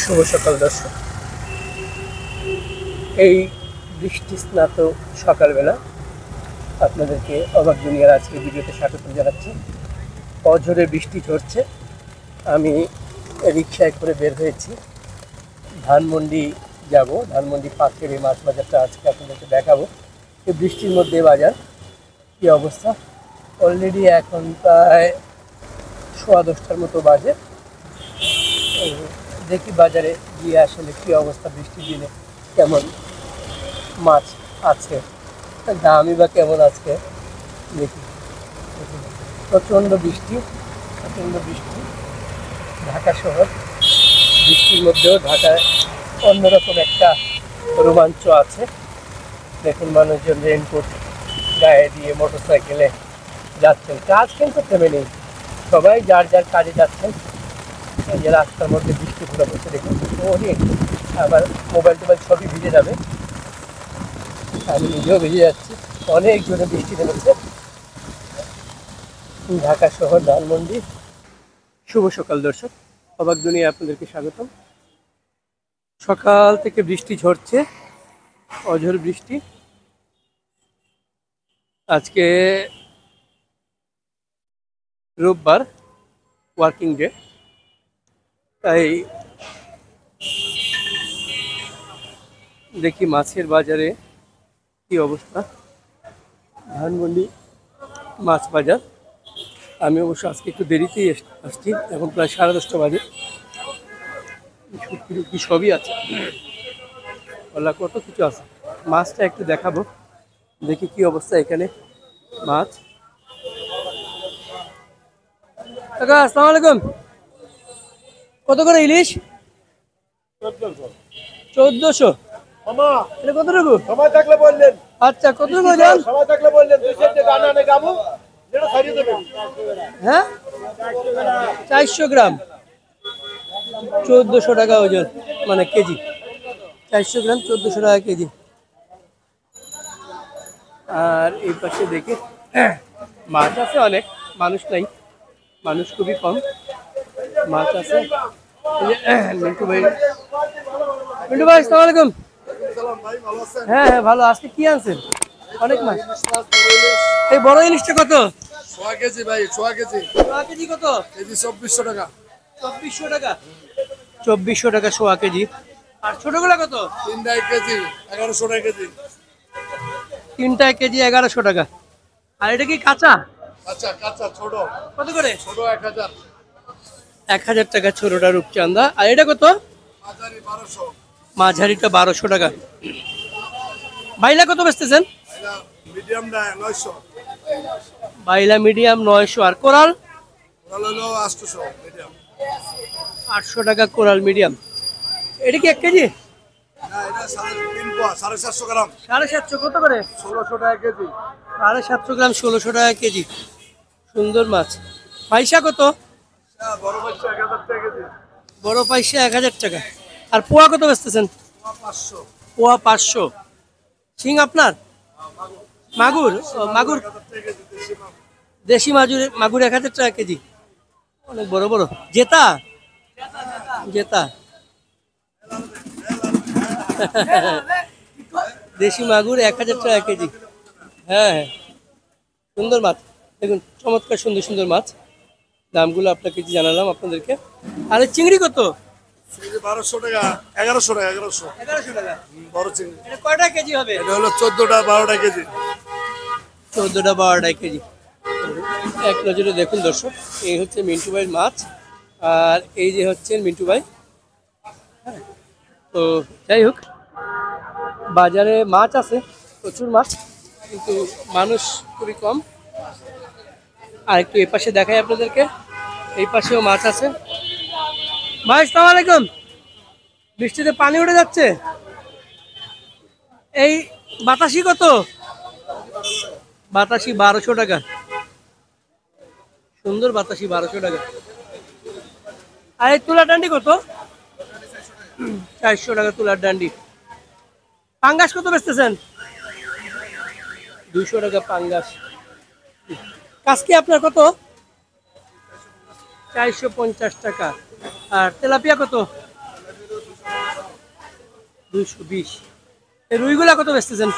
শুভ সকাল দর্শক। এই বৃষ্টি স্নাত সকালবেলা আপনাদেরকে অবাক দুনিয়ার আজকে ভিডিওতে স্বাগত জানাচ্ছি। অঝোরে বৃষ্টি ঝরছে। আমি রিকশায় করে বের হয়েছি, ধানমন্ডি যাব। ধানমন্ডি পাশের এই মাছ বাজারটা আজকে আপনাদেরকে দেখাবো। এই বৃষ্টির মধ্যে বাজার কী অবস্থা। অলরেডি এখন প্রায় 10:15 মতো বাজে। দেখি বাজারে গিয়ে আসলে কী অবস্থা, বৃষ্টির দিনে কেমন মাছ আছে, দামই বা কেমন আজকে দেখি। প্রচণ্ড বৃষ্টি, ঢাকা শহর। বৃষ্টির মধ্যেও ঢাকায় অন্যরকম একটা রোমাঞ্চ আছে। দেখুন মানুষজন রেইনকোট গায়ে দিয়ে মোটর সাইকেলে যাচ্ছেন। কাজ কিন্তু থেমে নেই, সবাই যার যার কাজে যাচ্ছেন। এই যে রাস্তার মধ্যে বৃষ্টি ঘুরে পড়ছে দেখুন, আবার মোবাইল টোবাইল সবই ভিজে যাবে। আমি নিজেও ভিজে যাচ্ছি, অনেক জোরে বৃষ্টি নেমেছে। ঢাকা শহর ধানমন্ডি। শুভ সকাল দর্শক, অবাক দুনিয়ায় আপনাদেরকে স্বাগতম। সকাল থেকে বৃষ্টি ঝরছে, অঝোর বৃষ্টি। আজকে রোববার, ওয়ার্কিং ডে, তাই দেখি মাছের বাজারে কি অবস্থা। ধানমন্ডি মাছ বাজার। আমি অবশ্য আজকে একটু দেরিতেই আসছি, এখন প্রায় 10:30 বাজে। কি সবই আছে, ওলা কত কিছু আছে। মাছটা একটু দেখাবো, দেখি কি অবস্থা এখানে মাছ। কাকা আসসালামু আলাইকুম। কত করে ইলিশ? 1400। এটা কতটুকু? সময় থাকলে বললেন। আচ্ছা, কতটুকু ওজন? সময় থাকলে বললেন। 2 গানা আনে গাবো, যেটা ছাড়িয়ে দেবেন। হ্যাঁ, 400 গ্রাম, 1400 টাকা ওজন, মানে কেজি। 400 গ্রাম 1400 টাকা কেজি। আর এই পাশে দেখি মাছ আছে অনেক, মানুষ নাই, মানুষ খুবই কম। মাছ আছে। মিন্টু ভাই, আসসালামু আলাইকুম। হ্যাঁ হ্যাঁ, ভালো। আজকে কি আনছেন? অনেক মাছ। এই বড় ইলিশটা কত? 100 কেজি ভাই, 100 কেজি। কেজি কত? কেজি 2400 টাকা। 2400 টাকা। 2400 টাকা 100 কেজি। আর ছোটগুলা কত? 3 কেজি 1100 টাকা কেজি। 3 কেজি 1100 টাকা। আর এটা কি কাঁচা? আচ্ছা, কাঁচা ছোট কত করে? ছোট 1000। 1000 টাকা ছোটটা রূপচাঁদা। আর এটা কত? মাঝারি 1200। মাঝারিটা 1200 টাকা। বাইলা কত বেচতেছেন? এটা মিডিয়ামটা 900। বাইলা মিডিয়াম 900। আর কোরাল? কোরাল হলো 800 মিডিয়াম। 800 টাকা কোরাল মিডিয়াম। এটা কি 1 কেজি? না, এটা 3 পোয়া 750 গ্রাম। 750 কত করে? 1600 টাকা কেজি। 750 গ্রাম 1600 টাকা কেজি। সুন্দর মাছ। পয়সা কত? বড় মাছ 1000 টাকা কেজি। বড় পয়সা 1000 টাকা। আর পোয়া কত বেচতেছেন? পোয়া 500। পোয়া 500। শিং আপনার? মাগুর? মাগুর 1000 টাকা কেজি দেশি মাছ। দেশি মাগুর 1000 টাকা কেজি। অনেক বড় বড়। জেতা? জেতা। দেশি মাগুর 1000 টাকা কেজি। হ্যাঁ হ্যাঁ, সুন্দর মাছ। দেখুন চমৎকার সুন্দর সুন্দর মাছ। দামগুলো আপনাকে জানালাম আপনাদেরকে। আর এই চিংড়ি কত? চিংড়ি 1200 টাকা, 1100 টাকা, 1100। 1100 টাকা। বড় চিংড়ি। এটা কয়টা কেজি হবে? এটা হলো 14টা 12টা কেজি। 14টা 12টা কেজি। এক নজরে দেখুন দর্শক, এই হচ্ছে মিন্টু ভাইয়ের মাছ। আর এই যে হচ্ছেন মিন্টু ভাই। হ্যাঁ, তো যাই হোক, বাজারে মাছ আছে, প্রচুর মাছ, কিন্তু মানুষ খুবই কম। আর একটু এই পাশে দেখাই আপনাদেরকে, এই পাশেও মাছ আছে। ভাই আসসালামু আলাইকুম। বৃষ্টিতে পানি উঠে যাচ্ছে। এই বাতাসি কত? বাতাসি 1200 টাকা। সুন্দর বাতাসি 1200 টাকা। আর এই তুলার ডান্ডি কত? 400 টাকা তুলার ডান্ডি। পাঙ্গাস কত বেচতেছেন? 200 টাকা পাঙ্গাস। কাজকি আপনার কত? 450 টাকা। আর তেলাপিয়া কত? 220। এই রুইগুলা কত বেচতেছেন?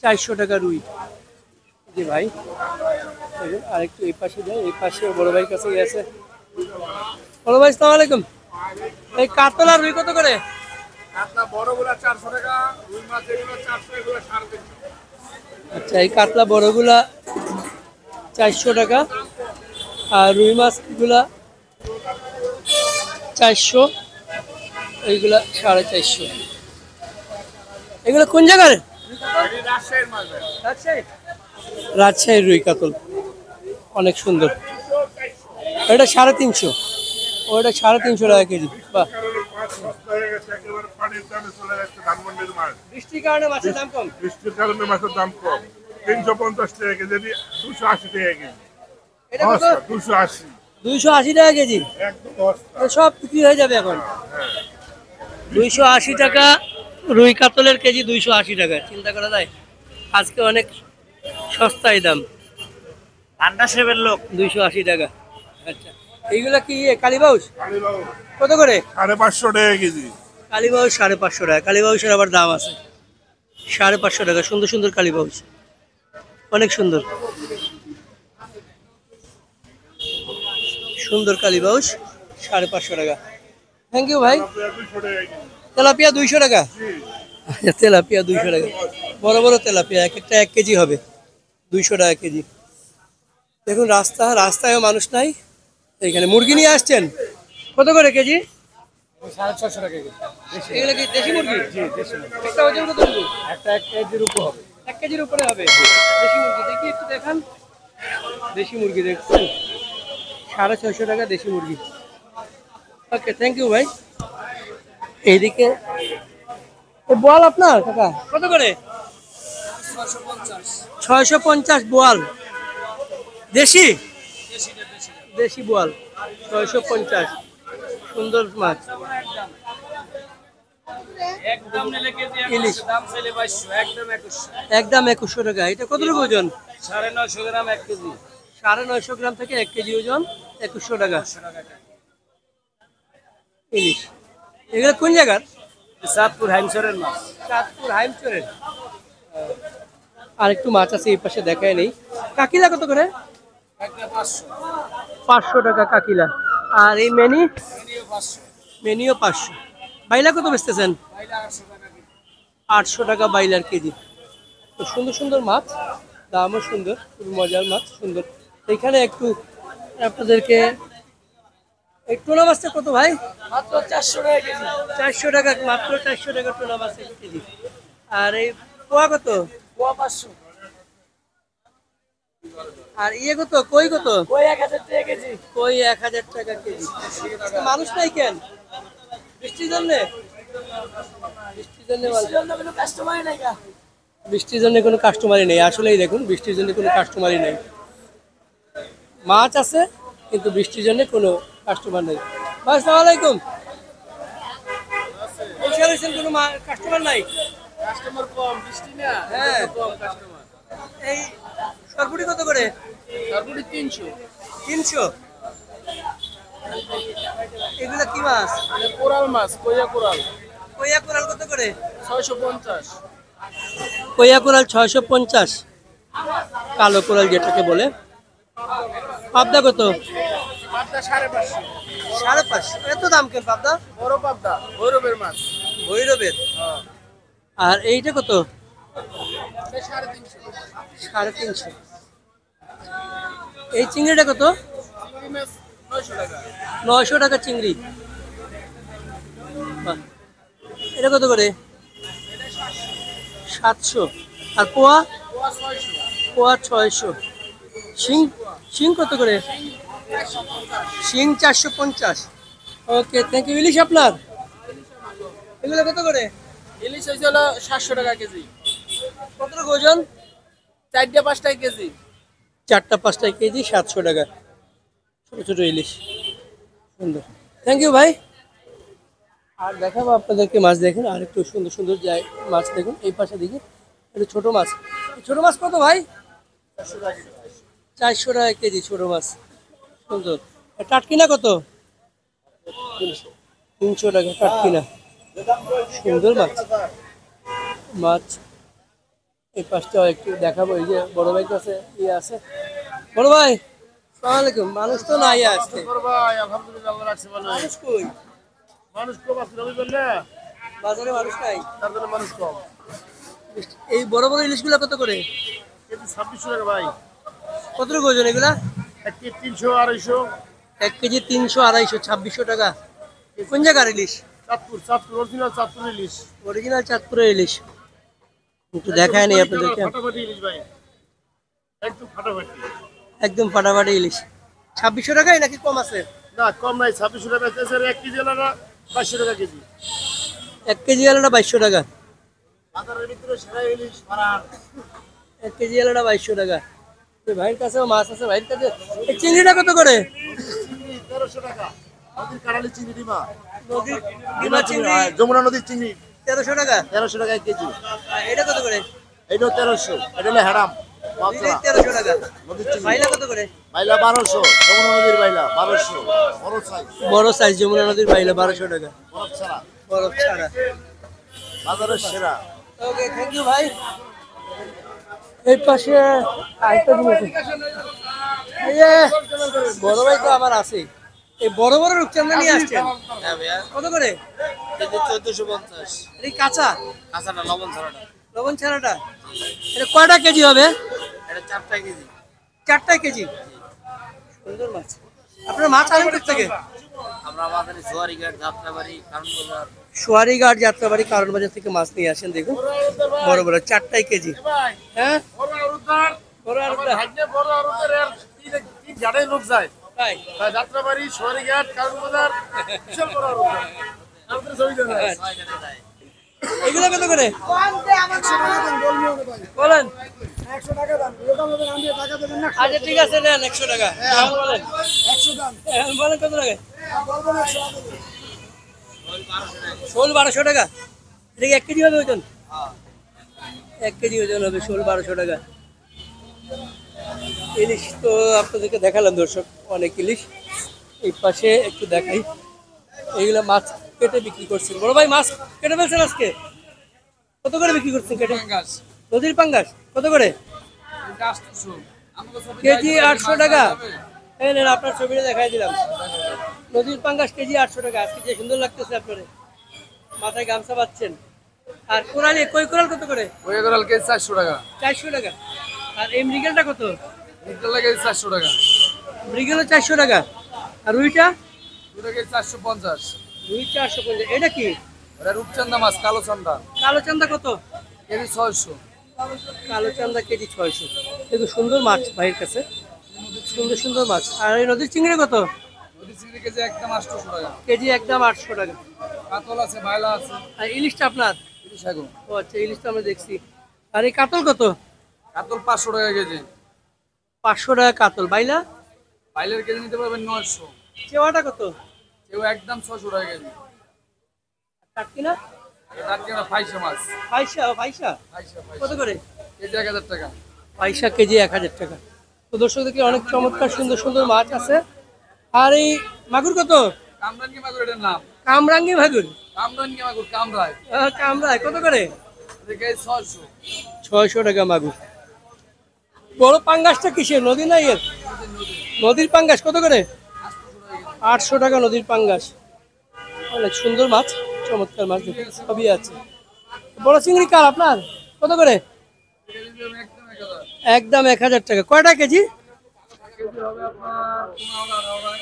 400 টাকা রুই। জি ভাই, আরেকটু এই পাশে যাই, এই পাশে বড় ভাইয়ের কাছে গেছে। বড় ভাই আসসালামু আলাইকুম। এই কাতলা রুই কত করে? আচ্ছা, এই কাতলা বড়গুলা 400 টাকা, আর রুই মাছগুলা 400, এইগুলা 450। এগুলো কোন জায়গার? রাজশাহীর রুই কাতল, অনেক সুন্দর। এটা 350, ওটা 350 টাকা কেজি। বাহ, বৃষ্টির কারণে মাছের দাম কম। বৃষ্টির কারণে মাছের দাম কম। 350 টাকা কেজি, 280 টাকা কেজি। এটা কত? 280। 280 টাকা কেজি। একদম সস্তা। তো সব বিক্রি হয়ে যাবে এখন। 280 টাকা রুই কাতলের কেজি, 280 টাকা। চিন্তা করা যায়, আজকে অনেক সস্তায় দাম। ঠান্ডা সেবের লোক। 280 টাকা। আচ্ছা, এইগুলা কি কালীবাউস কালীবাউ কত করে? 550 টাকা কেজি। কালীবাউস 550 টাকা। কালীবাউসের আবার দাম আছে। 550 টাকা। সুন্দর সুন্দর কালীবাউস, অনেক সুন্দর সুন্দর কালীবাউস, 550 টাকা। থ্যাংক ইউ ভাই। 200 টাকা কেজি। তেলাপিয়া 200 টাকা। আচ্ছা, তেলাপিয়া 200 টাকা। বড় বড় তেলাপিয়া, এক একটা 1 কেজি হবে, 200 টাকা কেজি। দেখুন রাস্তায়ও মানুষ নাই। এখানে মুরগি নিয়ে আসছেন, কত করে কেজি? 650 টাকা কেজি। এগুলো কি দেশি মুরগি? জি, দেশি মুরগি। একটা ওজন কত হবে? একটা 1 কেজির উপর হবে। 1 কেজির উপরে হবে। দেশি মুরগি দেখি, একটু দেখান। দেশি মুরগি দেখছেন, 650 টাকা দেশি মুরগি। ওকে, থ্যাংক ইউ ভাই। এইদিকে বোয়াল আপনার কাকা কত করে? 650 বোয়াল। দেশি দেশি বোয়াল 650। সুন্দর মাছ। ইলিশ একদম 2100 টাকা। এটা কতটুকু ওজন? 950 গ্রাম 1 কেজি। 950 গ্রাম থেকে 1 কেজি ওজন, 2100 টাকা। ইলিশ এগুলো কোন জায়গার? চাঁদপুর হাইমসরের মাছ। চাঁদপুর হাইমচরের। আর একটু মাছ আছে এই পাশে, দেখায় নেই। কাকিলা কত করে? একটা 500। 500 টাকা কাকিলা। আর এই মেনিও 500। বাইলা কত বেচতেছেন? 800 টাকা বাইলার কেজি। তো সুন্দর সুন্দর মাছ, দামও সুন্দর, খুব মজার মাছ, সুন্দর। এখানে একটু আপনাদেরকে এই টোনা মাছটা কত ভাই? মাত্র 400 টাকা কেজি। 400 টাকা, মাত্র 400 টাকা টোনা মাছ 1 কেজি। আর এই পোয়া কত? পোয়া 500। আর কত? কই কত? কই 1000 টাকা কেজি। কই 1000 টাকা কেজি। মানুষ নাই কেন? বৃষ্টির জন্য? বৃষ্টির জন্য কোনো কাস্টমারই নাই কা। বৃষ্টির জন্য কোনো কাস্টমারই নেই। আসলেই দেখুন, বৃষ্টির জন্য কোনো কাস্টমারই নেই। মাছ আছে কিন্তু বৃষ্টির জন্য কোনো কাস্টমার নেই। ভাই আসসালামু আলাইকুম। বসে রয়েছেন, কোনো কাস্টমার নাই? কাস্টমার কম, বৃষ্টি না। হ্যাঁ, কম কাস্টমার। এই সরপুরি কত করে? তারপরে 300। 300। এগুলা কি মাছ? এটা কোরাল মাছ, কইয়া কোরাল। কইয়া কোরাল কত করে? 650। কইয়া কোরাল 650। কালো কোরাল যেটাকে বলে। পাবদা কত? পাবদা 550। 550। এত দাম কেন পাবদা? বড় পাবদা, ভৈরবের মাছ। ভৈরবের। আর এইটা কত? এটা 350। 350। এই চিংড়িটা কত? চিংড়ি মাছ 900 টাকা। 900 টাকা চিংড়ি। বাহ। এটা কত করে? 700। আর পোয়া? পোয়া 600। পোয়া 600। শিং শিং কত করে? শিং 450। ওকে, থ্যাংক ইউ। ইলিশ আপনার? এগুলো কত করে? ইলিশ হইছে হলো 700 টাকা কেজি। কতটুকু ওজন? 4টা 5টা কেজি। 4টা 5টা কেজি, 700 টাকা। ছোট ছোট ইলিশ, সুন্দর। থ্যাংক ইউ ভাই। আর দেখাবো আপনাদেরকে মাছ। দেখুন আর একটু সুন্দর সুন্দর যায় মাছ। দেখুন এই পাশে দিকে একটু ছোট মাছ। ছোট মাছ কত ভাই? 400 টাকা কেজি ছোট মাছ, সুন্দর। আর টাটকিনা কত? 300 টাকা টাটকিনা। সুন্দর মাছ মাছ। এই পাশটা একটু দেখাবো। এই যে বড় ভাই কাছে ইয়ে আছে। বড় ভাই আসসালামু আলাইকুম। মানুষ তো নাই আজকে। ভাই আলহামদুলিল্লাহ আল্লাহ রাখছে ভালো। মানুষ কই? মানুষ কম আছে রবিবার না, বাজারে মানুষ নাই। তার জন্য মানুষ কম। এই বড় বড় ইলিশগুলো কত করে? কেজি 2600 টাকা ভাই। কত করে ওজন এগুলা? 1 কেজি 300 250। 1 কেজি 300 250 2600 টাকা। কোন জায়গার ইলিশ? চাঁদপুর অরিজিনাল চাঁদপুর ইলিশ। অরিজিনাল চাঁদপুরের ইলিশ। একটু দেখায় নেই আপনাদেরকে। ফাটাফাটি ইলিশ ভাই, একদম ফাটাফাটি। একদম ফাটাফাটি ইলিশ। 2600 টাকায় নাকি কম আছে? না কম নাই, 2600 টাকা বেচতেছে। 1 কেজি আলাদা 2200 টাকা কেজি। 1 কেজি আলাদা 2200 টাকা। বাজারের ভিতরে সেরা ইলিশ ফারান। 1 কেজি আলাদা 2200 টাকা। ওই ভাইয়ের কাছেও মাছ আছে। ভাইয়ের কাছে এই চিংড়িটা কত করে? চিংড়ি 1300 টাকা। নদীর কাঁড়ালি চিংড়ি ডিমা। নদীর ডিমা চিংড়ি যমুনা নদীর চিংড়ি 1300 টাকা। 1300 টাকা 1 কেজি। আর এটা কত করে? এইটাও 1300। এটা হলো হ্যারাম দুইটাই 1300 টাকা। নদীর চিংড়ি। বাইলা কত করে? বাইলা 1200। যমুনা নদীর বাইলা 1200। বড় সাইজ, বড় সাইজ যমুনা নদীর বাইলা 1200 টাকা। বরফ ছাড়া, বরফ ছাড়া। বাজারের সেরা। ওকে থ্যাংক ইউ ভাই। এই পাশে আরেকটা জিনিস এই যে বড় ভাই তো আমার আছে। এই বড় বড় রূপচাঁদা নিয়ে আসছেন। হ্যাঁ ভাইয়া, কত করে? কেজি 1450। এই কাঁচা কাঁচাটা লবণ ছাড়াটা, লবণ ছাড়াটা। এটা কয়টা কেজি হবে? এটা 4টা কেজি। 4টা কেজি। সুন্দর মাছ। আপনার মাছ আনেন কোথা থেকে? আমরা আমাদের জোয়ারিঘাট, যাত্রাবাড়ি, কারণ বাজার। সোয়ারিঘাট যাত্রাবাড়ি কারণ বাজার থেকে মাছ নিয়ে আসেন। দেখুন বড় বড় 4টাই কেজি। হ্যাঁ বড় আরুদার, বড় আর আমার ভাগ্নে বড় আরুদার এর তিন গাড়াই লোক যায়। তাই যাত্রাবাড়ি, সোয়ারিঘাট, কারণ বাজার, বিশাল বড় আরুদার। আমাদের ছবি দেন। এগুলো কত করে? বলেন। 100 টাকা দাম। এরকম হবে আমি টাকা দেবেন না। আচ্ছা ঠিক আছে নেন 100 টাকা। এখন বলেন 100 দাম। এখন বলেন কত টাকা? বলবো না 100 টাকা। শোল 1200 টাকা। এটা কি 1 কেজি হবে ওজন? 1 কেজি ওজন হবে শোল 1200 টাকা। ইলিশ তো আপনাদেরকে দেখালাম দর্শক, অনেক ইলিশ। এই পাশে একটু দেখাই। এইগুলা মাছ কেটে বিক্রি করছেন। বড় ভাই মাছ কেটে ফেলছেন আজকে? কত করে বিক্রি করছেন কেটে? নদীর পাঙ্গাস কত করে? কেজি 800 টাকা। এই নেন আপনার ছবিটা দেখাই দিলাম। নদীর পাঙ্গাস কেজি 800 টাকা। আজকে যে সুন্দর লাগতেছে আপনার, মাথায় গামছা পাচ্ছেন। আর কোরালি কই কোরাল কত করে? ওই কোরাল কেজি 400 টাকা। 400 টাকা। আর এই মৃগেলটা কত? নিকলা কেজি 400 টাকা। মৃগেলও 400 টাকা। আর রুইটা? দুটো কেজি 450। রুই 450। এটা কি? ওটা রূপচান্দা মাছ, কালো চান্দা। কালো চান্দা কত? কেজি 600। কালো চান্দা কেজি 600। দেখো সুন্দর মাছ ভাইয়ের কাছে, সুন্দর সুন্দর মাছ। আর এই নদীর চিংড়ি কত? নদী চিংড়ি কেজি একদম 800 টাকা। কেজি একদম 800 টাকা। কাতল আছে, বাইলা আছে। আর ইলিশটা আপনার? ইলিশ আগুন। ও আচ্ছা, ইলিশটা আমরা দেখছি। আর এই কাতল কত? কাতল 500 টাকা কেজি। 500 টাকা কাতল। বাইলা? বাইলের কেজি নিতে পারবেন 900। চেওয়াটা কত? কেউ একদম 600 টাকা কেজি। কাটকিনা? তার কেনা ফাইসা মাছ। পয়সা পয়সা ফাইসা কত করে? কেজি 1000 টাকা। পয়সা কেজি 1000 টাকা। তো দর্শক দেখি অনেক চমৎকার সুন্দর সুন্দর মাছ আছে। আর এই মাগুর কত? কামরাঙ্গি মাগুর এটার নাম। কামরাঙ্গি মাগুর। কামরাঙ্গি মাগুর, কামরায়। কামরায় কত করে? এটা কেজি 600। 600 টাকা মাগুর। বড় পাঙ্গাসটা কিসের? নদী না এর? নদীর পাঙ্গাস কত করে? 800 টাকা নদীর পাঙ্গাস। অনেক সুন্দর মাছ, চমৎকার মাছ দেখুন, সবই আছে। বড় চিংড়ি কার আপনার? কত করে? কেজি দিবেন একদম 1000। একদম 1000 টাকা। কয়টা কেজি? কেজি হবে আপনার 15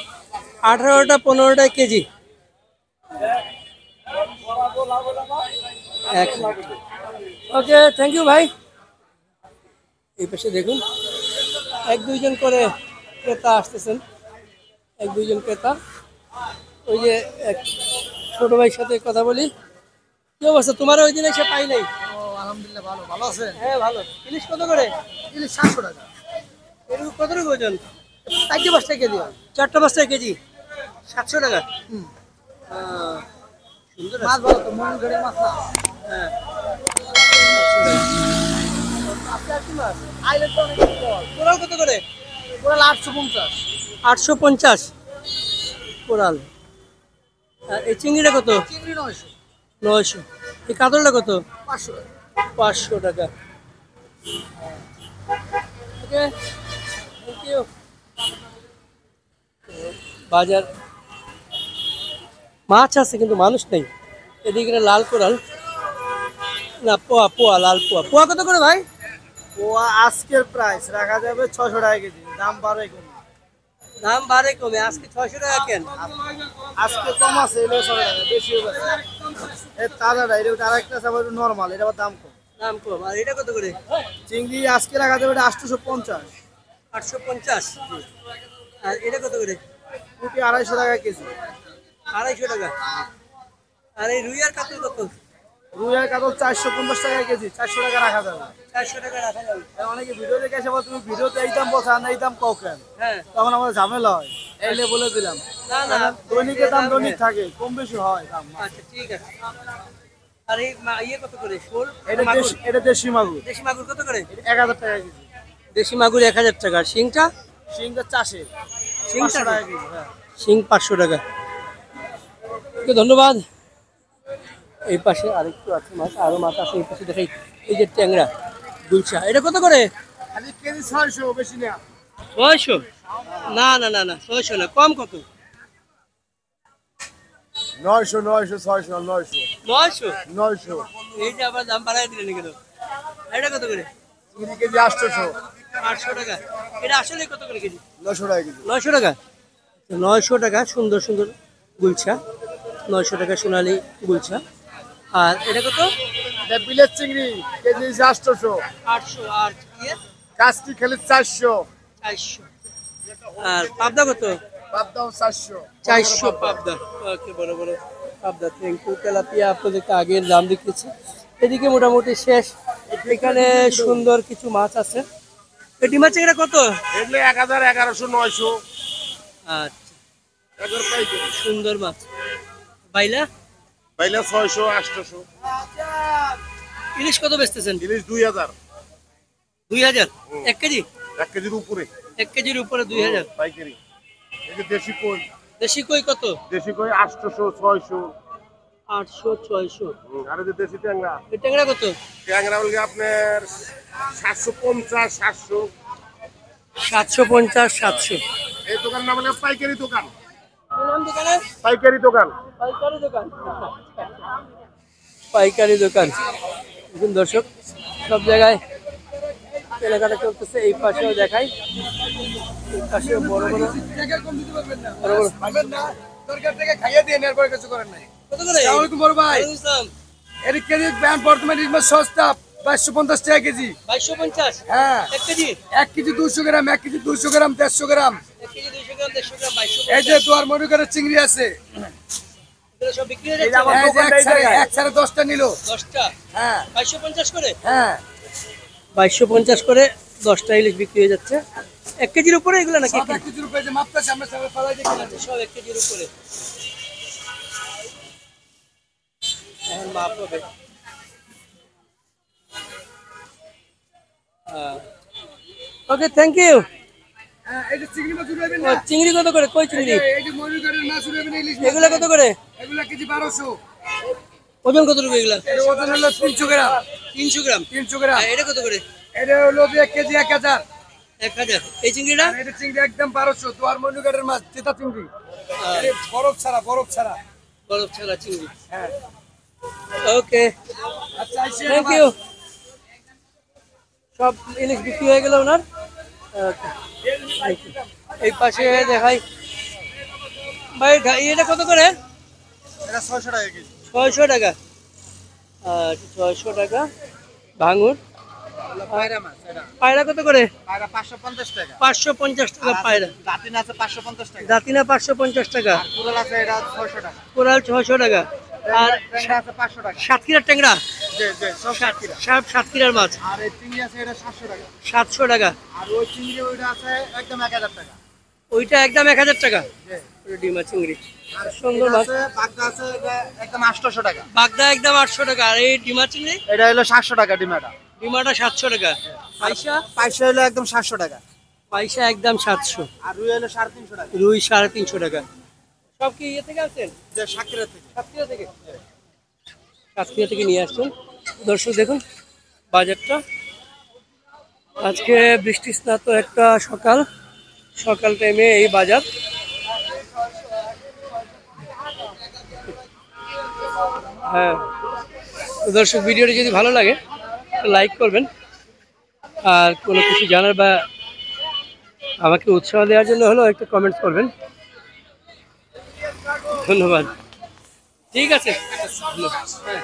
18টা 15টা কেজি। ওকে থ্যাংক ইউ ভাই। এই পাশে দেখুন 1-2 জন করে ক্রেতা আসতেছেন। 1-2 জন ক্রেতা। ওই যে এক ছোট ভাইয়ের সাথে কথা বলি। কি অবস্থা তোমার? ওই দিন এসে পাই নাই। আলহামদুলিল্লাহ ভালো। ভালো আছে? হ্যাঁ ভালো। ইলিশ কত করে? ইলিশ 700 টাকা। এরকম কত টাকা ওজন? 4-5 কেজি। 4টা-5টা কেজি 700 টাকা। সুন্দর মাছ ভালো তো, মন ঘরে মাছ না। হ্যাঁ। আপনার কি মাছ? আইলে তো অনেক বল। কোরাল কত করে? পুরো 850। 850 কোরাল। আর এই চিংড়িটা কত? চিংড়ি 900। 900। এই কাতলটা কত? 500। 500 টাকা। ওকে, থ্যাংক ইউ। বাজার মাছ আছে কিন্তু মানুষ নেই। এদিকে লাল কোরাল, না পোয়া, পোয়া, লাল পোয়া। পোয়া কত করে ভাই? পোয়া আজকের প্রাইস রাখা যাবে 600 টাকা কেজি, দাম বাড়ে কম। দাম বাড়ে কমে, আজকে 600 টাকা কেন? আজকে কম আছে, এলে 600 টাকা বেশি হয়ে গেছে। এই তাজাটা এটা আরেকটা আছে আবার নরমাল, এটা আবার দাম কম। দাম কম। আর এটা কত করে? চিংড়ি আজকে রাখা যাবে এটা 850। 850। আর এটা কত করে? পুঁটি 250 টাকা কেজি। 250 টাকা। আর এই রুই আর কাতল কত? রুই আর কাতল 450 টাকা কেজি, 400 টাকা রাখা যাবে। 400 টাকা রাখা যাবে। অনেকে ভিডিও দেখে এসে বলে, তুমি ভিডিওতে এই দাম বলছো না এই দাম কও কেন? হ্যাঁ। তখন আমাদের ঝামেলা হয়, এইলে বলে দিলাম। না না, দৈনিকের দাম দৈনিক থাকে, কম বেশি হয় দাম। আচ্ছা ঠিক আছে। আর এই ইয়ে কত করে? শোল? এটা দেশি মাগুর, দেশি মাগুর কত করে? 1000 টাকা কেজি। দেশি মাগুর 1000 টাকা। শিংটা? শিংটা চাষের শিং 500 টাকা চাষের? কেজি। হ্যাঁ, শিং 500 টাকা। ওকে, ধন্যবাদ। এই পাশে আরেকটু আছে মাছ, আরো মাছ আছে এই পাশে দেখাই। এই যে ট্যাংরা, গুলশা, এটা কত করে? আজকে কেজি 600, বেশি না। 600? না না না না, 600 না। কম কত? 900, 900, 600, 900, 900? 900। এই যে আবার দাম বাড়াই দিলেন কেন? এটা কত করে? চিংড়ি কেজি 800, 800 টাকা। এটা আসলে কত করে কেজি? 900 টাকা কেজি। 900 টাকা। 900 টাকা সুন্দর সুন্দর গুলছা, 900 টাকা সোনালি গুলছা। আর এটা কত? এটা বিলেত চিংড়ি কেজি 800, 800। আর ইয়ে কাস্কি খালি 400, 400। আর পাবদা কত? বাদাম 400। 400 পাবদা। ওকে, বড় বড় পাবদা। Thank you. তেলাপিয়া আপনাদেরকে আগের দাম দেখিয়েছি। এদিকে মোটামুটি শেষ। এখানে সুন্দর কিছু মাছ আছে। পেটি মাছ এটা কত? এগুলো 1000, 1100, 900। আচ্ছা, এগুলো পাইকারি। সুন্দর মাছ। বাইলা? পাইলে 600, 800। ইলিশ কত বেচতেছেন? ইলিশ 2000, 2000? 1 কেজি? 1 কেজির উপরে 1 কেজির উপরে 2000? পাইকারি। এই যে দেশি কই, দেশি কই কত? দেশি কই 800, 600। 800, 600। আর এই যে দেশি ট্যাংরা, এই ট্যাংরা কত? ট্যাংরা বলতে আপনার 750, 700। 750, 700। এই দোকান নাম হলো পাইকারি দোকান। কি নাম দোকানের? পাইকারি দোকান। পাইকারি দোকান। পাইকারি দোকান। দেখুন দর্শক, সব জায়গায় কেনাকাটা চলতেছে। এই পাশেও দেখাই, এই পাশেও বড় বড় বড় বড়। পাবেন না, দরকার থেকে খাইয়ে দিয়ে এরপর কিছু করেন নাই। কত করে? আসসালামু আলাইকুম বড় ভাই। ওয়ালাইকুম আসসালাম। এর কেজি ব্যান্ড বর্তমানে ইলিশ সস্তা 2250 টাকা কেজি। 2250? হ্যাঁ, 1 কেজি? 1 কেজি 200 গ্রাম, 1 কেজি 200 গ্রাম, 150 গ্রাম। 1 কেজি 200 গ্রাম, 150 গ্রাম, এই যে 2250। দুয়ার মনুকারের চিংড়ি আছে, এগুলো সব বিক্রি হয়ে এই যে যাচ্ছে? আমার এক ছাড়ে 10টা নিল। 10টা? হ্যাঁ 2250 করে? হ্যাঁ, 2250 করে 10টা ইলিশ বিক্রি হয়ে যাচ্ছে। 1 কেজির উপরে এগুলো নাকি? 7 কেজির উপরে যে মাপটা সামনে সামনে পালাই দিয়ে কিনা। সব 1 কেজির উপরে। এখন মাপ হবে। ওকে, থ্যাংক ইউ। হ্যাঁ, এই যে চিংড়ি মাছ উড়াবেন না, চিংড়ি কত করে? কই চিংড়ি? এই যে মনুকারের মাছ উড়াবেন, ইলিশ মাছ। এগুলো কত করে? এগুলা কেজি 1200। ওজন কতটুকু এগুলা? এর ওজন হলো 300 গ্রাম। 300 গ্রাম। 300 গ্রাম। আর এটা কত করে? এটা হলো 1 কেজি 1000। 1000। এই চিংড়িটা? আর এটা চিংড়ি একদম 1200, দুয়ার মনুকারের মাছ, চেতা চিংড়ি। আরে বরফ ছাড়া, বরফ ছাড়া। বরফ ছাড়া চিংড়ি। হ্যাঁ, ওকে, আচ্ছা আইসে থ্যাংক ইউ। সব ইলিশ বিক্রি হয়ে গেল ওনার। Okay, thank you. এই পাশে দেখাই ভাই, এটা কত করে? এটা 600 টাকা কেজি। 600 টাকা। আর 600 টাকা ভাঙুর। পায়রা মাছ এটা। পায়রা কত করে? পায়রা 550 টাকা। 550 টাকা পায়রা। দাঁতিন আছে 550 টাকা। দাতিনা 550 টাকা। কুরাল আছে এটা 600 টাকা। কোরাল 600 টাকা। আর ট্যাংরা আছে 500 টাকা। সাতক্ষীরার ট্যাংরা? জি জি, সব সাতক্ষীরা। সব সাতক্ষীরার মাছ আর এই চিংড়ি আছে এটা 700 টাকা। 700 টাকা। আর ওই চিংড়ি ওইটা আছে একদম 1000 টাকা। ওইটা একদম 1000 টাকা। জি। ওই ডিমা চিংড়ি আর সুন্দর এটা মাছ। আছে বাগদা আছে এটা একদম 800 টাকা। বাগদা একদম 800 টাকা। আর এই ডিমা চিংড়ি? এটা হলো 700 টাকা ডিমাটা। ডিমাটা 700 টাকা। পয়সা? পয়সা হলো একদম 700 টাকা। পয়সা একদম 700। আর রুই হলো 350 টাকা। রুই 350 টাকা। সব কি ইয়ে থেকে আছেন? যে সাতক্ষীরা থেকে। সাতক্ষীরা থেকে? সাতক্ষীরা থেকে নিয়ে আসছেন। দর্শক দেখুন বাজারটা, আজকে বৃষ্টি স্নাত একটা সকাল টাইমে এই বাজার। হ্যাঁ, তো দর্শক ভিডিওটি যদি ভালো লাগে লাইক করবেন, আর কোনো কিছু জানার বা আমাকে উৎসাহ দেওয়ার জন্য হলেও একটা কমেন্টস করবেন। ধন্যবাদ। ঠিক আছে, ধন্যবাদ। হ্যাঁ।